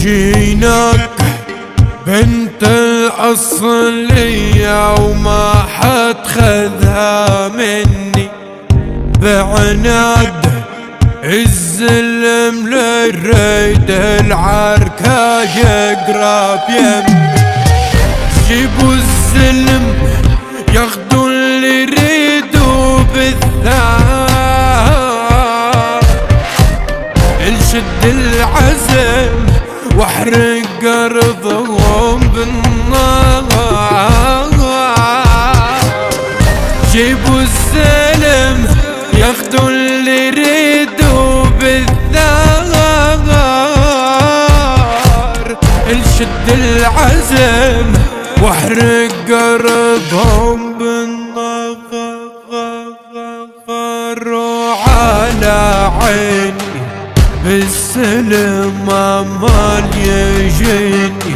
جيناك بنت الأصلية وما حد خذها مني بعناد الزلم للريد العركة يقرب يمي جيبوا الزلم ياخدوا اللي يريدوا بالثار الشد العزم واحرق ارضهم بالنار جيبوا الزلم ياخدوا اللي يريدوا بالثار الشد العزم واحرق ارضهم بالنار وعلى عيني بالسلم امال يجيني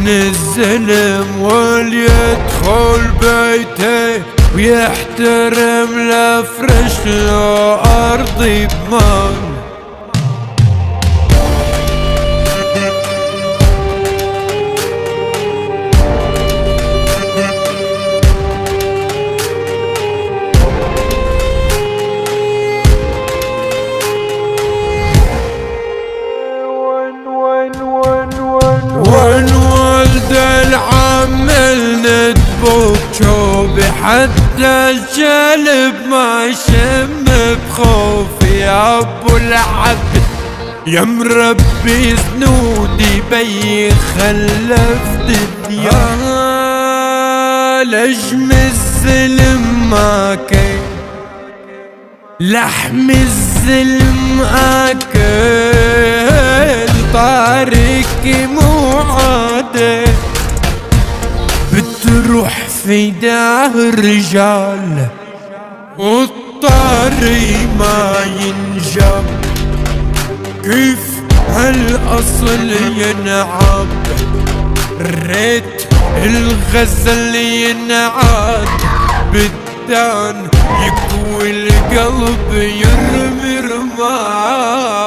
نزلم واليدخل بيته ويحترم لفرش له ارضي بمان وين ولد العمل ندبوك شوبي حتى الجلب ما يشم بخوفي يا ابو العبد يا مربي زنودي بي خلفت الديار لجم الزلم ما كان لحم الزلم اكل طارق مو عاده بتروح في داه الرجال والطاري ما ينجب كيف هالاصل ينعب ريت الغزل ينعاد بالدان يكوي القلب يرمي رماد